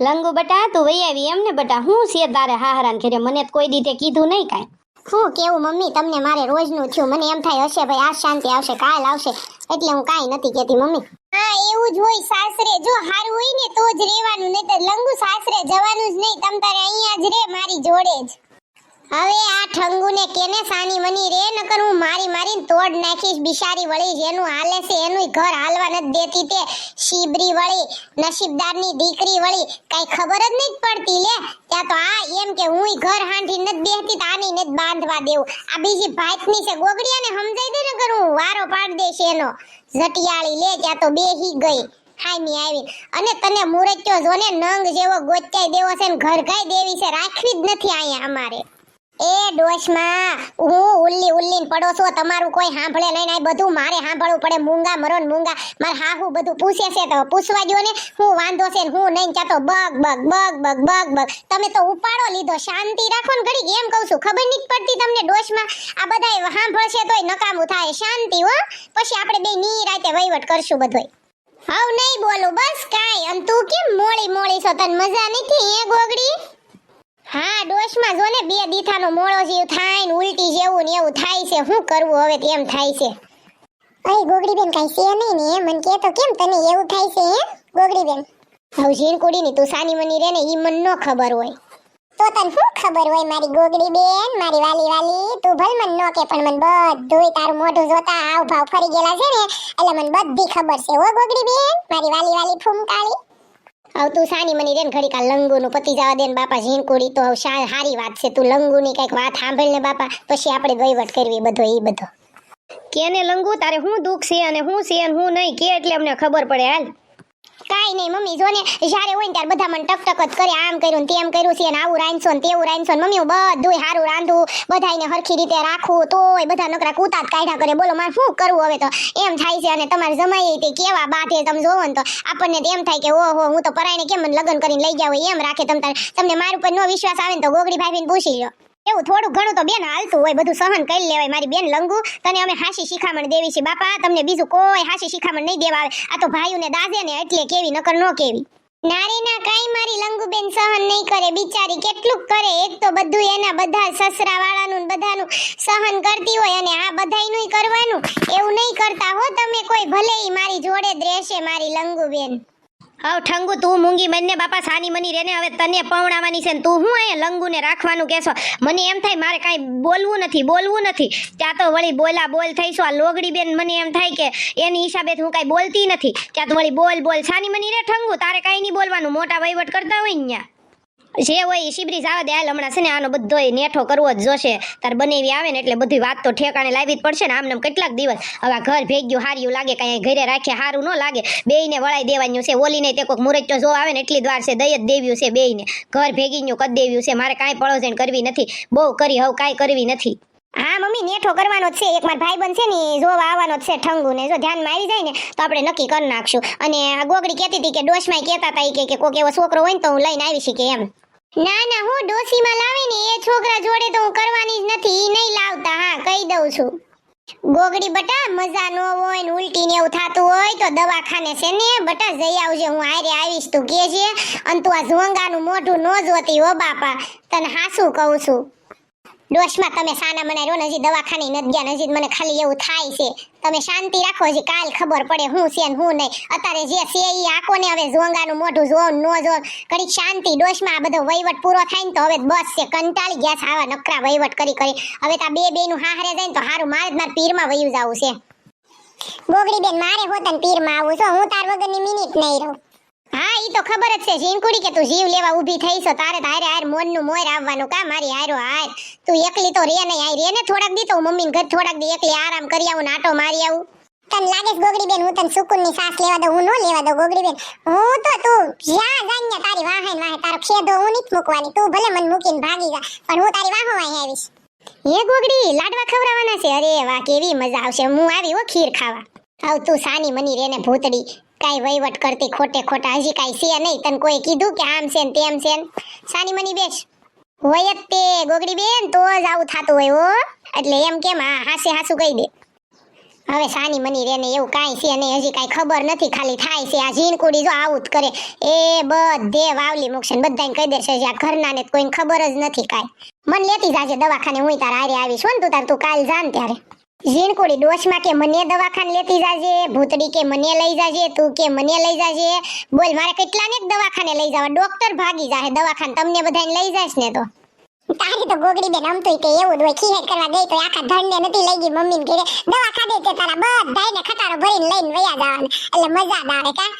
લંગુ બટા તું વઈ આવી એમ ને બટા, હું છે તારે હાહરાન ઘરે? મને તો કોઈ દીધે કીધું નહીં કાંઈ. હું કેવું મમ્મી તમને, મારે રોજનું થયું. મને એમ થાય હશે ભાઈ આજ શાંતિ આવશે કાલ આવશે, એટલે હું કાંઈ નથી કહેતી મમ્મી. હા એવું જ હોય સાસરે, જો હારું હોય ને તો જ રહેવાનું, નહીં તો લંગુ સાસરે જવાનું જ નહીં. તમ તારે અહીંયા જ રે મારી જોડે જ. હવે આ ઠંગુને કેને સાની મની રે, નકર હું મારીને તોડ નાખીશ. બિચારી વળી જેનું હાલે છે એનું ઘર હાલવા નથી દેતી. તે શીબરી વળી નસીબદારની દીકરી વળી કઈ ખબર જ નહીં પડતી લે. ત્યાં તો આ એમ કે હું ઘર હાંઠી નથી બેહતી, તો આની નથી બાંધવા દેવું. આ બીજી ભાતની છે ગોગડિયાને સમજાઈ દે ને, કર હું વારો પાડ દેશ એનો. જટિયાળી લે ત્યાં તો બેહી ગઈ હામી આવી. અને તને મુરત્યો જોને નંગ જેવો ગોચાઈ દેવો છે ને ઘરગાઈ દેવી છે, રાખવી જ નથી અહીંયા અમારે. એ ડોશમાં હું ઉલ્લીને પડો છો, તમારું કોઈ સાંભળે નહીં. આ બધું મારે સાંભળવું પડે. મૂંગા મરો ને મૂંગા માર હાહુ બધું પૂછે છે, તો પૂછવા જો ને હું વાંધો છે ને હું નહીં. ત્યાં તો બગ. તમે તો ઉપાડો લીધો. શાંતિ રાખો ને ઘડીક, એમ કહું છું. ખબર નહીં પડતી તમને ડોશમાં? આ બધાય સાંભળશે તોય નકામું થાય. શાંતિ હો, પછી આપણે બે નિરાતે વહીવટ કરશું બધોય. હાવ નહીં બોલું બસ કાંઈ. અને તું કેમ મોળી છો? તને મજા નથી એ ગોગડી? હા ડોશમાં જો ને બે દીથાનો મોળો જેવું થાય ને ઉલટી જેવું ને એવું થાય છે. શું કરવું હવે તેમ થાય છે. અય ગોગડી બેન કઈ છે નહીં ને મને કે તો કેમ તને એવું થાય છે હે ગોગડી બેન? હવે ઝીણકુડી ની તું સાની મની રે ને ઈ મને ન ખબર હોય તો તને શું ખબર હોય મારી ગોગડી બેન, મારી વાલી? તું ભલ મને ન કે પણ મને બધુંય તારું મોઢું જોતા હાવ ભાવ ફરી ગયેલા છે ને, એટલે મને બધી ખબર છે હો ગોગડી બેન, મારી વાલી ફૂમકાળી. હવે તું સાની મની રે ને ઘડીક આ લંગુનું પતિ જવા દે ને બાપા. ઝીણકુડી તો હવે સારી વાત છે. તું લંગુની કઈક વાત સાંભળ ને બાપા, પછી આપણે વહીવટ કરવી બધો ઈ બધો. કેને લંગુ તારે શું દુઃખ છે અને શું છે અને હું નહીં કે, એટલે અમને ખબર પડે. હાલ કાઈ નહીં મમ્મી, જો ને જ્યારે હોય ને ત્યારે બધા મને ટક જ કરે. આમ કર્યું ને તેમ કર્યું છે ને આવું રાંધશો ને તેવું રાંધશો ને. મમ્મી હું બધુંય સારું રાંધું, બધાયને હરખી રીતે રાખું, તોય બધા નકરા કૂતા જ કાઢ્યા કરે. બોલો મારે શું કરવું હવે? તો એમ થાય છે. અને તમારે જમાઈ તે કેવા બાથે તમે જોવો ને તો આપણને એમ થાય કે ઓહો હું તો પરાઈને કેમ મને લગ્ન કરીને લઈ જાવ એમ રાખે. તમને મારા ઉપર નો વિશ્વાસ આવે ને તો ગોગડી ભાભીને પૂછી લો. એવું થોડું ઘણું તો બેન હાલતું હોય, બધું સહન કરી લેવાય. મારી બેન લંગુ, તને અમે હાસી શિખામણ દેવી છે બાપા. તમને બીજું કોઈ હાસી શિખામણ નહીં દેવા આવે. આ તો ભાઈઓને દાદે ને એટલે કેવી, નકર નો કેવી. નારે ના કાઈ મારી લંગુ બેન સહન નહીં કરે બિચારી. કેટલું કરે, એક તો બધું એના બધા સસરા વાળાનું બધાનું સહન કરતી હોય, અને આ બધાયનું કરવાનું. એવું નહીં કરતા હો તમે કોઈ, ભલે ઈ મારી જોડે જ રહેશે મારી લંગુ બેન. હાવ ઠંગુ તું મૂંગી મને બાપા સાની મની રે ને. હવે તને પવણાવાની છે ને તું હું અહીંયા લંગુને રાખવાનું કહેશો? મને એમ થાય મારે કાંઈ બોલવું નથી. ત્યાં તો વળી બોલ થઈશું. આ લોગડી બેન મને એમ થાય કે એની હિસાબે હું કાંઈ બોલતી નથી. ત્યાં તો વળી બોલ સાની મની રે ઠંગુ, તારે કાંઈ નહીં બોલવાનું. મોટા વહીવટ કરતા હોય ને જે હોય શિબરી જવા દે. હાલ હમણાં છે ને આનો બધોય નેઠો કરવો જ જોશે. તાર બનેવી આવે ને એટલે બધી વાત તો ઠેકાણે લાવી જ પડશે ને. આમને કેટલાક દિવસ હવે ઘર ભેગ્યું હાર્યું લાગે, કાંઈ ઘરે રાખે સારું ન લાગે. બેયને વળાઈ દેવાનું છે. ઓલીને તે કોઈક મુરત્યો જો આવે ને એટલી જ વાર છે, દઈ જ દેવ્યું છે બેયને. ઘર ભેગીનું કરી દેવ્યું છે. મારે કાંઈ પળોજણ કરવી નથી, બહુ કરી હવે કાંઈ કરવી નથી. હા મમ્મી નેઠો કરવાનો જ છે. એક માર ભાઈબંધ છે ને જોવા આવવાનો જ છે ઠંગુ ને. જો ધ્યાનમાં આવી જાય ને તો આપણે નક્કી કરી નાખશું. અને આ ગોગડી કહેતી હતી કે ડોશમાં કહેતા હતા કે કોઈક એવો છોકરો હોય ને તો હું લઈને આવી શીખે એમ. ના હું ડોશીમાં લાવે ને એ છોકરા જોડે તો હું કરવાની જ નથી. ઈ નહીં લાવતા, હા કહી દઉં છું. ગોગડી બટા મજા ન હોય ને ઉલટી ને એવું થતું હોય તો દવાખાને છે ને બટા જઈ આવજે. હું હારે આવીશ તું કહેજે. અને તું આ ઝોંગાનું મોઢું ન જોતી હો બાપા, તને હાસું કહું છું. ડોશમાં તમે સાના મના રહ્યો ને, હજી દવાખાને નથી ગયા, હજી મને ખાલી એવું થાય છે. તમે શાંતિ રાખો, હજી કાલ ખબર પડે હું છે ને હું નહીં. અત્યારે જે છે એ આકો ને હવે ઝોંગાનું મોઢું જો ન જો. ઘડીક શાંતિ. ડોશમાં આ બધો વહીવટ પૂરો થાય ને તો હવે બસ છે. કંટાળી ગયા છે આવા નકરા વહીવટ કરી. હવે તો બે નું હારે જાય ને તો હારું. મારે જ મારા પીરમાં વયું જવું છે. ગોગડી બેન મારે હોતન પીરમાં આવું છો, હું તાર વગરની મિનિટ નહીં રહું. હા ઈ તો ખબર જ છે ઝીણકુડી કે તું જીવ લેવા ઊભી થઈ છો. તારે હારે હારે મોનનું મોર આવવાનું કા મારી હારો હાર. તું એકલી તો રે નહીં, આઈ રે ને થોડાક દી તો મમ્મીને ઘર થોડાક દી એકલી આરામ કરી આવું, આટો મારી આવું. તને લાગે છે ગોગડી બેન હું તને સુકૂનની સાસ લેવા દઉં? હું નો લેવા દઉં ગોગડી બેન. હું તો તું જ્યાં જાઈને તારી વાહે તારો ખેદો હું નથી મૂકવાની. તું ભલે મને મૂકીને ભાગી જા પણ હું તારી વાહો અહીં આવીશ. હે ગોગડી લાડવા ખવડાવવાના છે? અરે વાહ કેવી મજા આવશે. હું આવી હો ખીર ખાવા. આવ તું સાની મની રે ને ભૂતડી, કાઈ વહીવટ કરતી ખોટા હજી કાઈ છે નહીં. તને કોઈ કીધું કે આમ છે ને તેમ છે ને? સાની મની બેસ હોય જ તે ગોગડી બેન, તો જ આવું થતું હોય હો. એટલે એમ કેમ હાસે હાસું કહી દે. હવે સાની મની રેને એવું કાંઈ છે નહીં, હજી કાંઈ ખબર નથી, ખાલી થાય છે. આ ઝીણકુડી જો આવું જ કરે એ બધે વાવલી મૂકશે ને બધાને કહી દેશે આ ઘરના ને કોઈને ખબર જ નથી કાંઈ. મને લેતી જાજે દવાખાને, હું તાર હારે આવીશ ને, તું કાલ જાન ત્યારે. ઝીણકુડી ડોશમાં કે મને દવાખાને લેતી જાજે, ભૂતડી કે મને લઈ જાજે, તું કે મને લઈ જાજે. બોલ મારે કેટલાને દવાખાને લઈ જવા, ડોક્ટર ભાગી જાહે દવાખાને, તમને બધાને લઈ જાશ ને તો. તારી તો ગોગડી બેન આમતું કે એવું જ હોય, ખીહેડ કરવા ગઈ તો આખા ધણને નથી લઈ ગઈ મમ્મીને ઘરે, દવા ખાધે તે તારા બધાયને ખટારો ભરીને લઈને વયા જવાના, એટલે મજા જ આવે કા.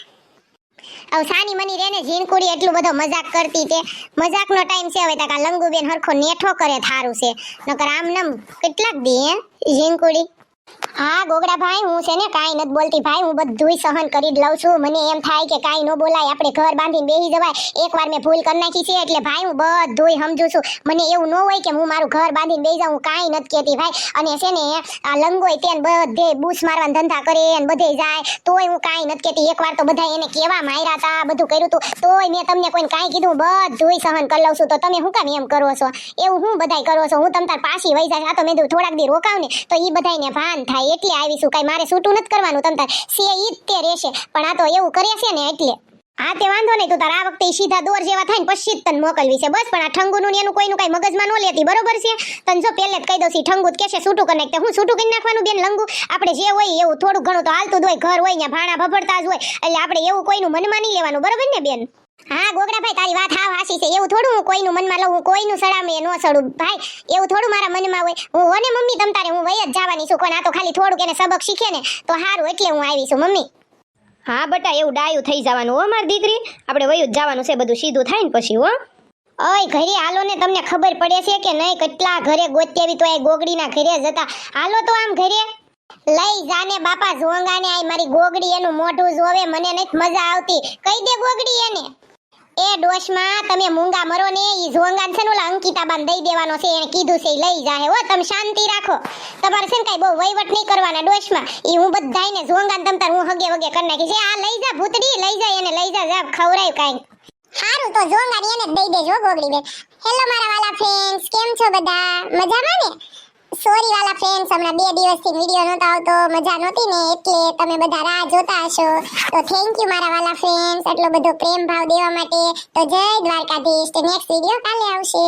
હવે સાની મની રેને ઝીણકુડી એટલું બધો મજાક કરતી તે મજાકનો ટાઈમ છે હવે, તાકા લંગુબેન હરખો નેઠો કરે થારું છે, નકર આમ નમ કેટલાક દી હે ઝીણકુડી. હા ગોગડા ભાઈ, હું છે ને કાંઈ નથી બોલતી ભાઈ, હું બધુંય સહન કરી જ લઉં છું. મને એમ થાય કે કાંઈ ન બોલાય, આપણે ઘર બાંધીને બેસી જવાય. એકવાર મેં ભૂલ કરી નાખી છે એટલે ભાઈ હું બધુંય સમજુ છું. મને એવું ન હોય કે હું મારું ઘર બાંધીને બેસી જાઉં, હું કાંઈ નથી કહેતી ભાઈ. અને છે ને આ લંગોય તેને બધે બૂસ મારવાના ધંધા કરે ને બધે જાય, તોય હું કાંઈ નથી કહેતી. એકવાર તો બધા એને કેવા માર્યા હતા, બધું કર્યું હતું, તોય મેં તમને કોઈને કાંઈ કીધું, બધુંય સહન કરી લઉં છું. તો તમે શું કામ એમ કરો છો? એવું હું બધાય કરો છો? હું તમ તાર પાછી વહી જાય, આ તો મેં થોડાક દી રોકાવ ને તો એ બધાને ભાન થાય એટલે આવીશું. કાંઈ મારે છૂટું નથી કરવાનું, તમ તાર સે ઈ તે રહેશે, પણ આ તો એવું કરે છે ને એટલે. હા તે વાંધો નહીં, તું તાર આ વખતે સીધા દોર જેવા થાય ને પછી તને મોકલવી છે બસ. પણ આ ઠંગુનું ને એનું કોઈનું કાંઈ મગજમાં ન લેતી, બરોબર છે? તને જો પહેલે જ કહી દઉં છું, ઠંગુ જ કહેશે છૂટું કરી નાખતે, હું છૂટું કરી નાખવાનું બેન લંગુ? આપણે જે હોય એવું થોડું ઘણું તો હાલતું જ હોય, ઘર હોય ને ભાણા ભભડતા જ હોય, એટલે આપણે એવું કોઈનું મનમાં નહીં લેવાનું, બરોબર ને બેન? હા ગોગડાભાઈ તારી વાત હાવ હાસી છે, એવું થોડું હું કોઈનું મનમાં લઉં, હું કોઈનું સડામે ન સડું ભાઈ, એવું થોડું મારા મનમાં હોય. હું હોને મમ્મી તમ તારે હું વઈ જ જવાની છું, કોણ આ તો ખાલી થોડુંક એને સબક શીખે ને તો સારું, એટલે હું આવી છું મમ્મી. હા બટા એવું ડાયું થઈ જવાનું હો મારી દીકરી, આપણે વયું જ જવાનું છે, બધું સીધું થાય ને પછી હો. ઓય ઘરે હાલો ને, તમને ખબર પડે છે કે નહીં કેટલા ઘરે ગોત્યાવી તો એ ગોગડીના ઘરે જતા, હાલો તો આમ ઘરે લઈ જાને બાપા ઝોંગાને. આય મારી ગોગડી એનું મોઢું જોવે, મને નથી મજા આવતી, કહી દે ગોગડી એને. એ ડોશમાં તમે મૂંગા મરો ને, ઈ ઝોંગાન છે ને ઓલા અંકિતાબાન દઈ દેવાનો છે, એને કીધું છે લઈ જાહે હો. તમે શાંતિ રાખો, તમારે છે ને કાઈ બહુ વહીવટ નહીં કરવાના ડોશમાં. ઈ હું બધાયને ઝોંગાન તમ તાર હું હગે વગે કરી નાખી છે. આ લઈ જા ભૂતડી, લઈ જા એને, લઈ જા, જા ખવરાય કાઈ. હારું તો ઝોંગાન એને જ દઈ દેજો ગોગડી બેન. હેલો મારા વાલા ફ્રેન્ડ્સ, કેમ છો બધા? મજામાં ને? સોરી વાલા ફ્રેન્ડ્સ, હમણાં 2 દિવસથી વિડિયો નહોતો આવતો, મજા નહોતી ને એટલે તમે બધા રાહ જોતા હશો. તો થેન્ક યુ મારા વાલા ફ્રેન્ડ્સ આટલો બધો પ્રેમ ભાવ દેવા માટે. તો જય દ્વારકાધીશ. તો નેક્સ્ટ વિડિયો કાલે આવશે.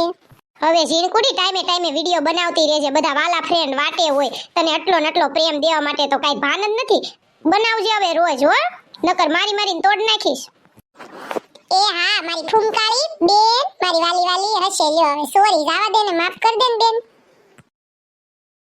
હવે ઝીણકુડી ટાઈમે વિડિયો બનાવતી રહેજે, બધા વાલા ફ્રેન્ડ વાટે હોય, તને આટલો નટલો પ્રેમ દેવા માટે તો કાઈ ભાન જ નથી. બનાવજે હવે રોજ હો, નકર મારીને તોડ નાખીશ. એ હા મારી ઠુમકાળી બેન, મારી વાલી હશે. લ્યો હવે સોરી, જાવા દે ને, માફ કર દે ને બેન.